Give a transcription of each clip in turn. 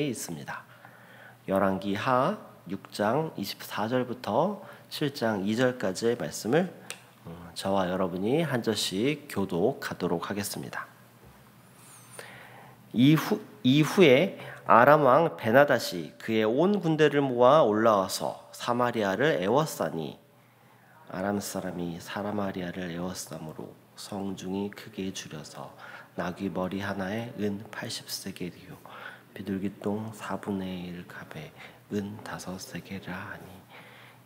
있습니다. 열왕기하 6장 24절부터 7장 2절까지의 말씀을 저와 여러분이 한 절씩 교독하도록 하겠습니다. 이후에 아람 왕 베나닷이 그의 온 군대를 모아 올라와서 사마리아를 에워싸니 아람 사람이 사마리아를 에워싸므로 성중이 크게 줄여서 나귀 머리 하나에 은 80세겔이요 비둘기똥 4분의 1 갑에 은 5세겔이라 하니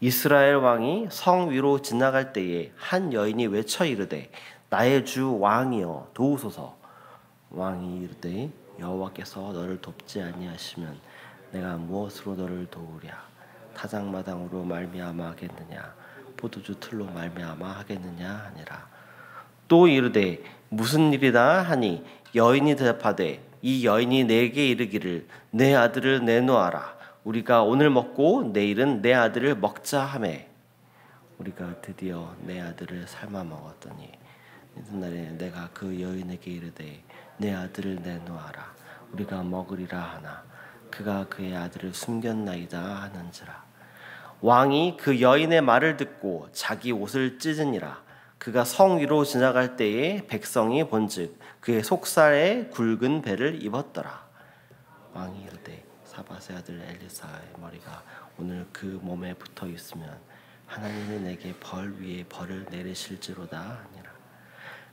이스라엘 왕이 성 위로 지나갈 때에 한 여인이 외쳐 이르되 나의 주 왕이여 도우소서. 왕이 이르되 여호와께서 너를 돕지 아니하시면 내가 무엇으로 너를 도우랴. 타작마당으로 말미암아 하겠느냐 포도주 틀로 말미암아 하겠느냐 하니라. 또 이르되 무슨 일이다 하니 여인이 대답하되 이 여인이 내게 이르기를 내 아들을 내놓아라. 우리가 오늘 먹고 내일은 내 아들을 먹자 하매 우리가 드디어 내 아들을 삶아 먹었더니 이튿날에 내가 그 여인에게 이르되 내 아들을 내놓아라. 우리가 먹으리라 하나 그가 그의 아들을 숨겼나이다 하는지라. 왕이 그 여인의 말을 듣고 자기 옷을 찢으니라. 그가 성 위로 지나갈 때에 백성이 본즉 그의 속살에 굵은 배를 입었더라. 왕이 이르되 사밧의 아들 엘리사의 머리가 오늘 그 몸에 붙어 있으면 하나님이 내게 벌 위에 벌을 내리실지로다 하니라.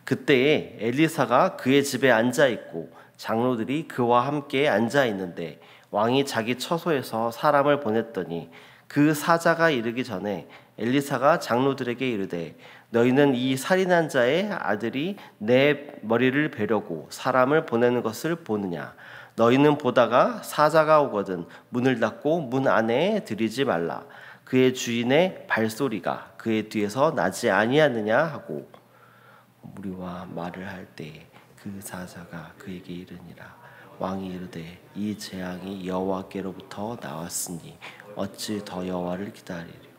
그때에 엘리사가 그의 집에 앉아 있고 장로들이 그와 함께 앉아 있는데 왕이 자기 처소에서 사람을 보냈더니 그 사자가 이르기 전에 엘리사가 장로들에게 이르되 너희는 이 살인한 자의 아들이 내 머리를 베려고 사람을 보내는 것을 보느냐. 너희는 보다가 사자가 오거든 문을 닫고 문 안에 들이지 말라. 그의 주인의 발소리가 그의 뒤에서 나지 아니하느냐 하고 무리와 말을 할 때에 그 사자가 그에게 이르니라. 왕이 이르되 이 재앙이 여호와께로부터 나왔으니 어찌 더 여호와를 기다리리요.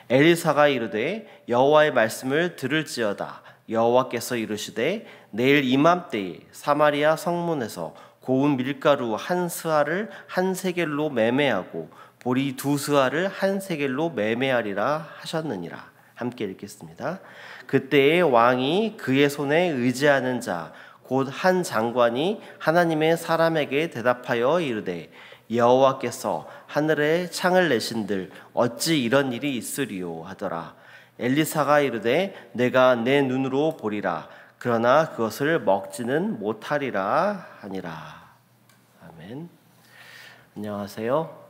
엘리사가 이르되 여호와의 말씀을 들을지어다. 여호와께서 이르시되 내일 이맘때에 사마리아 성문에서 고운 밀가루 한 스아를 한 세겔로 매매하고 보리 2스아를 한 세겔로 매매하리라 하셨느니라. 함께 읽겠습니다. 그때에 왕이 그의 손에 의지하는 자 곧 한 장관이 하나님의 사람에게 대답하여 이르되 여호와께서 하늘에 창을 내신들 어찌 이런 일이 있으리요 하더라. 엘리사가 이르되 내가 내 눈으로 보리라. 그러나 그것을 먹지는 못하리라 하니라. 아멘. 안녕하세요.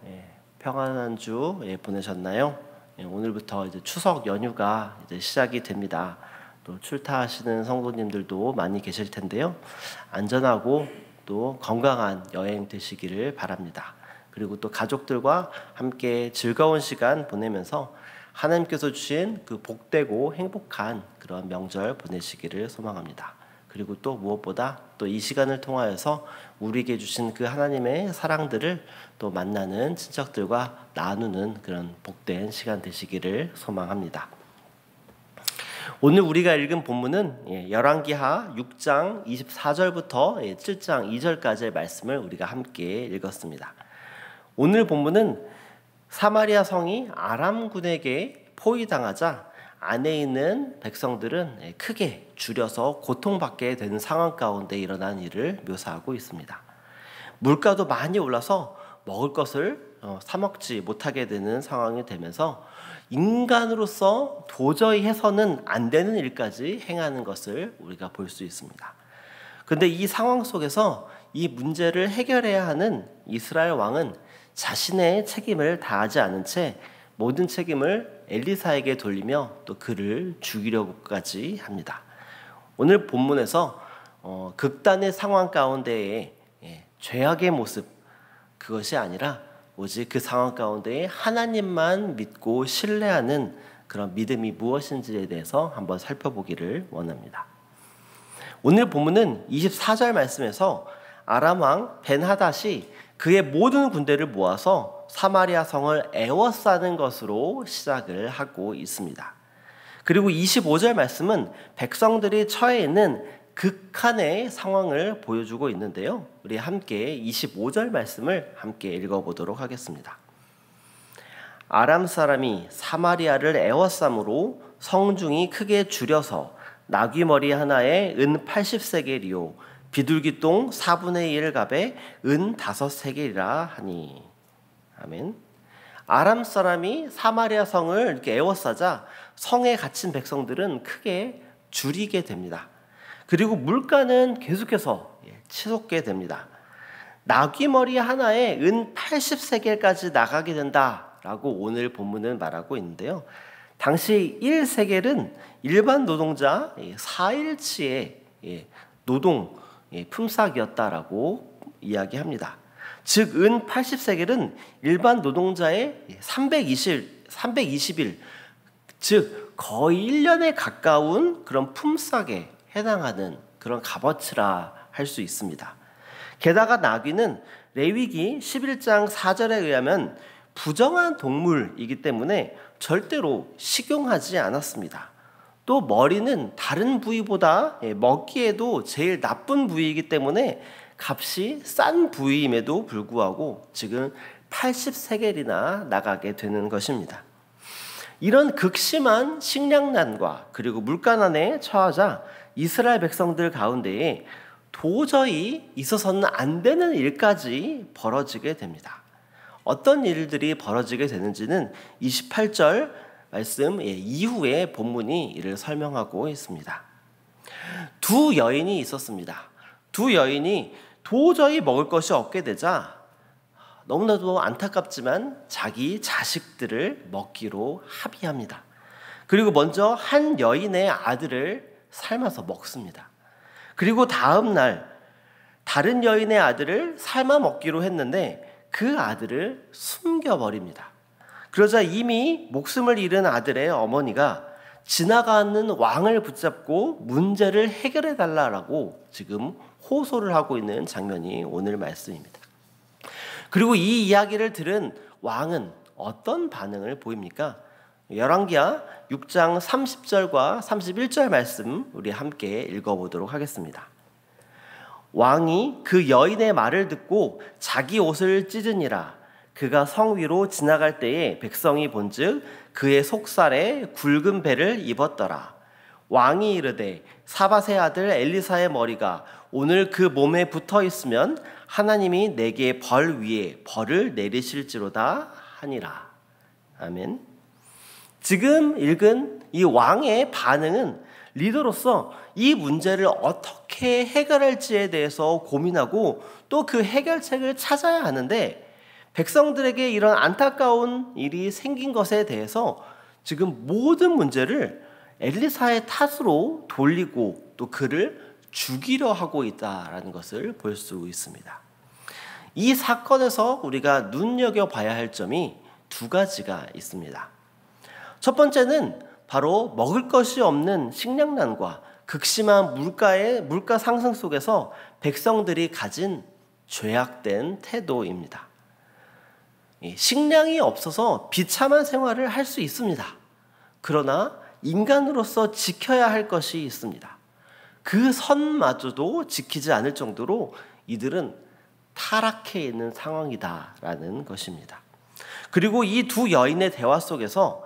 평안한 주 보내셨나요? 오늘부터 이제 추석 연휴가 이제 시작이 됩니다. 또 출타하시는 성도님들도 많이 계실 텐데요. 안전하고 또 건강한 여행 되시기를 바랍니다. 그리고 또 가족들과 함께 즐거운 시간 보내면서 하나님께서 주신 그 복되고 행복한 그런 명절 보내시기를 소망합니다. 그리고 또 무엇보다 또 이 시간을 통하여서 우리에게 주신 그 하나님의 사랑들을 또 만나는 친척들과 나누는 그런 복된 시간 되시기를 소망합니다. 오늘 우리가 읽은 본문은 열왕기하 6장 24절부터 7장 2절까지의 말씀을 우리가 함께 읽었습니다. 오늘 본문은 사마리아 성이 아람군에게 포위당하자 안에 있는 백성들은 크게 줄여서 고통받게 되는 상황 가운데 일어난 일을 묘사하고 있습니다. 물가도 많이 올라서 먹을 것을 사 먹지 못하게 되는 상황이 되면서 인간으로서 도저히 해서는 안 되는 일까지 행하는 것을 우리가 볼 수 있습니다. 그런데 이 상황 속에서 이 문제를 해결해야 하는 이스라엘 왕은 자신의 책임을 다하지 않은 채 모든 책임을 엘리사에게 돌리며 또 그를 죽이려고까지 합니다. 오늘 본문에서 극단의 상황 가운데에 죄악의 모습, 그것이 아니라 오직 그 상황 가운데에 하나님만 믿고 신뢰하는 그런 믿음이 무엇인지에 대해서 한번 살펴보기를 원합니다. 오늘 본문은 24절 말씀에서 아람 왕 벤하닷이 그의 모든 군대를 모아서 사마리아 성을 에워싸는 것으로 시작을 하고 있습니다. 그리고 25절 말씀은 백성들이 처해 있는 극한의 상황을 보여주고 있는데요. 우리 함께 25절 말씀을 함께 읽어보도록 하겠습니다. 아람 사람이 사마리아를 에워싸므로 성중이 크게 줄여서 나귀머리 하나에 은 80세겔이요 비둘기똥 4분의 1갑에 은 5세겔이라 하니. 아멘. 아람 사람이 사마리아 성을 이렇게 에워싸자 성에 갇힌 백성들은 크게 줄이게 됩니다. 그리고 물가는 계속해서 치솟게 됩니다. 나귀머리 하나에 은 80세겔까지 나가게 된다라고 오늘 본문은 말하고 있는데요. 당시 1세겔은 일반 노동자 4일치의 노동 품삯이었다라고 이야기합니다. 즉, 은 80세겔은 일반 노동자의 320일, 즉 거의 1년에 가까운 그런 품삯에 해당하는 그런 값어치라 할 수 있습니다. 게다가 나귀는 레위기 11장 4절에 의하면 부정한 동물이기 때문에 절대로 식용하지 않았습니다. 또 머리는 다른 부위보다 먹기에도 제일 나쁜 부위이기 때문에 값이 싼 부위임에도 불구하고 지금 80세겔이나 나가게 되는 것입니다. 이런 극심한 식량난과 그리고 물가난에 처하자 이스라엘 백성들 가운데에 도저히 있어서는 안 되는 일까지 벌어지게 됩니다. 어떤 일들이 벌어지게 되는지는 28절 말씀 이후에 본문이 이를 설명하고 있습니다. 두 여인이 있었습니다. 두 여인이 도저히 먹을 것이 없게 되자 너무나도 안타깝지만 자기 자식들을 먹기로 합의합니다. 그리고 먼저 한 여인의 아들을 삶아서 먹습니다. 그리고 다음 날 다른 여인의 아들을 삶아 먹기로 했는데 그 아들을 숨겨버립니다. 그러자 이미 목숨을 잃은 아들의 어머니가 지나가는 왕을 붙잡고 문제를 해결해 달라고 지금 호소를 하고 있는 장면이 오늘 말씀입니다. 그리고 이 이야기를 들은 왕은 어떤 반응을 보입니까? 열왕기하 6장 30절과 31절 말씀 우리 함께 읽어보도록 하겠습니다. 왕이 그 여인의 말을 듣고 자기 옷을 찢으니라. 그가 성 위로 지나갈 때에 백성이 본즉 그의 속살에 굵은 배를 입었더라. 왕이 이르되 사밧의 아들 엘리사의 머리가 오늘 그 몸에 붙어 있으면 하나님이 내게 벌 위에 벌을 내리실지로다 하니라. 아멘. 지금 읽은 이 왕의 반응은 리더로서 이 문제를 어떻게 해결할지에 대해서 고민하고 또 그 해결책을 찾아야 하는데 백성들에게 이런 안타까운 일이 생긴 것에 대해서 지금 모든 문제를 엘리사의 탓으로 돌리고 또 그를 죽이려 하고 있다라는 것을 볼 수 있습니다. 이 사건에서 우리가 눈여겨봐야 할 점이 두 가지가 있습니다. 첫 번째는 바로 먹을 것이 없는 식량난과 극심한 물가 상승 속에서 백성들이 가진 죄악된 태도입니다. 식량이 없어서 비참한 생활을 할 수 있습니다. 그러나 인간으로서 지켜야 할 것이 있습니다. 그 선마저도 지키지 않을 정도로 이들은 타락해 있는 상황이다라는 것입니다. 그리고 이 두 여인의 대화 속에서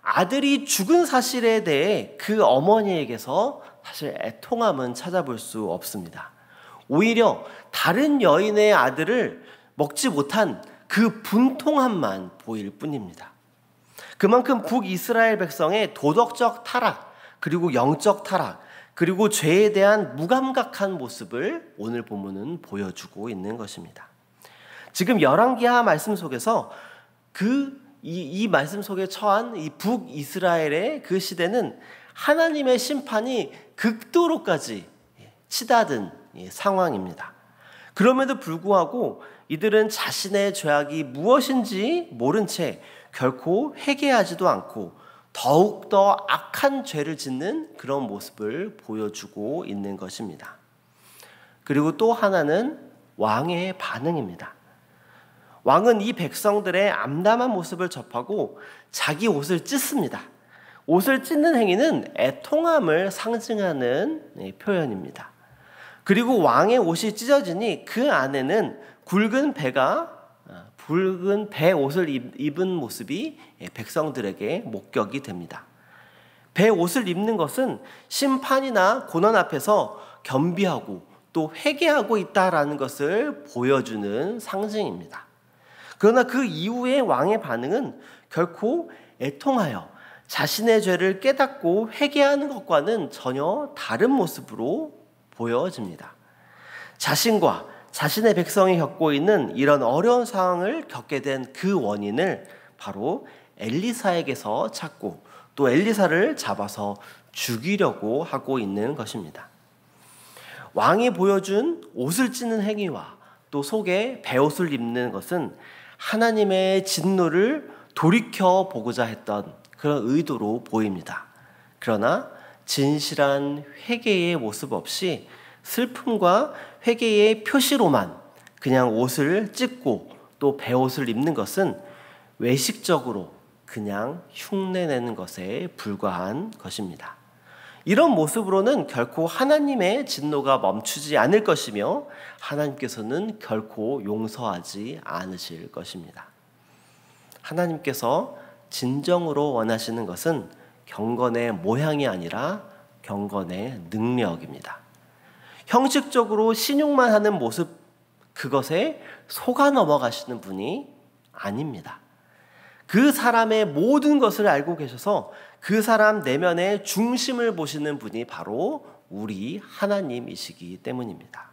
아들이 죽은 사실에 대해 그 어머니에게서 사실 애통함은 찾아볼 수 없습니다. 오히려 다른 여인의 아들을 먹지 못한 그 분통함만 보일 뿐입니다. 그만큼 북이스라엘 백성의 도덕적 타락, 그리고 영적 타락, 그리고 죄에 대한 무감각한 모습을 오늘 본문은 보여주고 있는 것입니다. 지금 열왕기하 말씀 속에서 이 말씀 속에 처한 이 북이스라엘의 그 시대는 하나님의 심판이 극도로까지 치닫은 상황입니다. 그럼에도 불구하고 이들은 자신의 죄악이 무엇인지 모른 채 결코 회개하지도 않고 더욱더 악한 죄를 짓는 그런 모습을 보여주고 있는 것입니다. 그리고 또 하나는 왕의 반응입니다. 왕은 이 백성들의 암담한 모습을 접하고 자기 옷을 찢습니다. 옷을 찢는 행위는 애통함을 상징하는 표현입니다. 그리고 왕의 옷이 찢어지니 그 안에는 굵은 배 옷을 입은 모습이 백성들에게 목격이 됩니다. 배 옷을 입는 것은 심판이나 고난 앞에서 겸비하고 또 회개하고 있다라는 것을 보여주는 상징입니다. 그러나 그 이후의 왕의 반응은 결코 애통하여 자신의 죄를 깨닫고 회개하는 것과는 전혀 다른 모습으로 보여집니다. 자신과 자신의 백성이 겪고 있는 이런 어려운 상황을 겪게 된 그 원인을 바로 엘리사에게서 찾고 또 엘리사를 잡아서 죽이려고 하고 있는 것입니다. 왕이 보여준 옷을 찢는 행위와 또 속에 베옷을 입는 것은 하나님의 진노를 돌이켜 보고자 했던 그런 의도로 보입니다. 그러나 진실한 회개의 모습 없이 슬픔과 회개의 표시로만 그냥 옷을 찢고 또 베옷을 입는 것은 외식적으로 그냥 흉내내는 것에 불과한 것입니다. 이런 모습으로는 결코 하나님의 진노가 멈추지 않을 것이며 하나님께서는 결코 용서하지 않으실 것입니다. 하나님께서 진정으로 원하시는 것은 경건의 모양이 아니라 경건의 능력입니다. 형식적으로 신용만 하는 모습, 그것에 속아 넘어가시는 분이 아닙니다. 그 사람의 모든 것을 알고 계셔서 그 사람 내면의 중심을 보시는 분이 바로 우리 하나님이시기 때문입니다.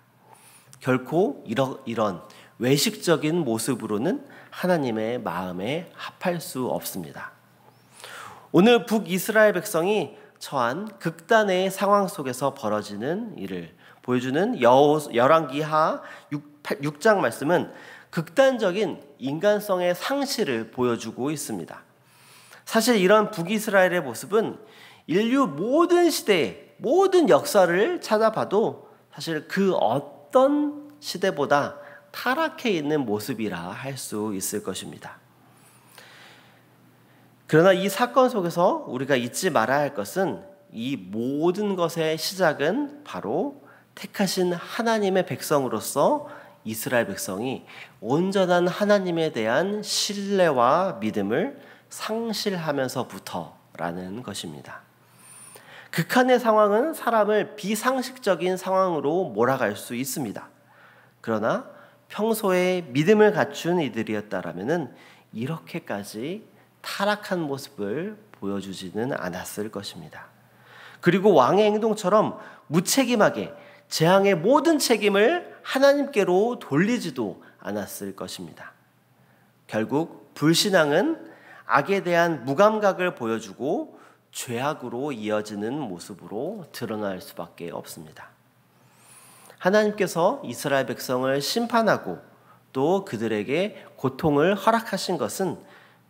결코 이런 외식적인 모습으로는 하나님의 마음에 합할 수 없습니다. 오늘 북이스라엘 백성이 처한 극단의 상황 속에서 벌어지는 일을 보여주는 열왕기하 6장 말씀은 극단적인 인간성의 상실을 보여주고 있습니다. 사실 이런 북이스라엘의 모습은 인류 모든 시대의 모든 역사를 찾아봐도 사실 그 어떤 시대보다 타락해 있는 모습이라 할 수 있을 것입니다. 그러나 이 사건 속에서 우리가 잊지 말아야 할 것은 이 모든 것의 시작은 바로 택하신 하나님의 백성으로서 이스라엘 백성이 온전한 하나님에 대한 신뢰와 믿음을 상실하면서부터라는 것입니다. 극한의 상황은 사람을 비상식적인 상황으로 몰아갈 수 있습니다. 그러나 평소에 믿음을 갖춘 이들이었다라면은 이렇게까지 타락한 모습을 보여주지는 않았을 것입니다. 그리고 왕의 행동처럼 무책임하게 재앙의 모든 책임을 하나님께로 돌리지도 않았을 것입니다. 결국 불신앙은 악에 대한 무감각을 보여주고 죄악으로 이어지는 모습으로 드러날 수밖에 없습니다. 하나님께서 이스라엘 백성을 심판하고 또 그들에게 고통을 허락하신 것은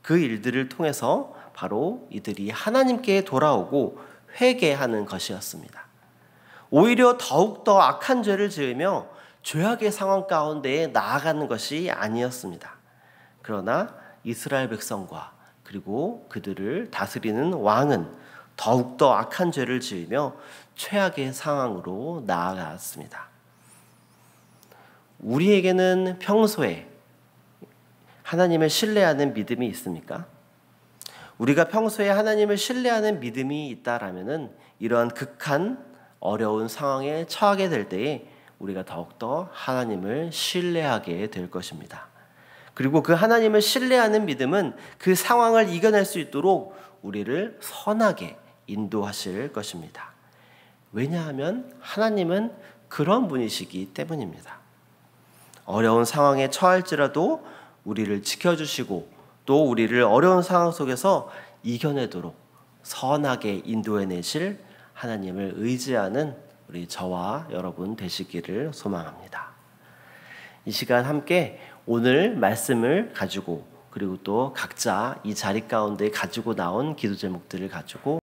그 일들을 통해서 바로 이들이 하나님께 돌아오고 회개하는 것이었습니다. 오히려 더욱더 악한 죄를 지으며 죄악의 상황 가운데에 나아가는 것이 아니었습니다. 그러나 이스라엘 백성과 그리고 그들을 다스리는 왕은 더욱더 악한 죄를 지으며 최악의 상황으로 나아갔습니다. 우리에게는 평소에 하나님을 신뢰하는 믿음이 있습니까? 우리가 평소에 하나님을 신뢰하는 믿음이 있다라면은 이러한 극한 어려운 상황에 처하게 될 때에 우리가 더욱더 하나님을 신뢰하게 될 것입니다. 그리고 그 하나님을 신뢰하는 믿음은 그 상황을 이겨낼 수 있도록 우리를 선하게 인도하실 것입니다. 왜냐하면 하나님은 그런 분이시기 때문입니다. 어려운 상황에 처할지라도 우리를 지켜주시고 또 우리를 어려운 상황 속에서 이겨내도록 선하게 인도해내실 하나님을 의지하는 우리 저와 여러분 되시기를 소망합니다. 이 시간 함께 오늘 말씀을 가지고 그리고 또 각자 이 자리 가운데 가지고 나온 기도 제목들을 가지고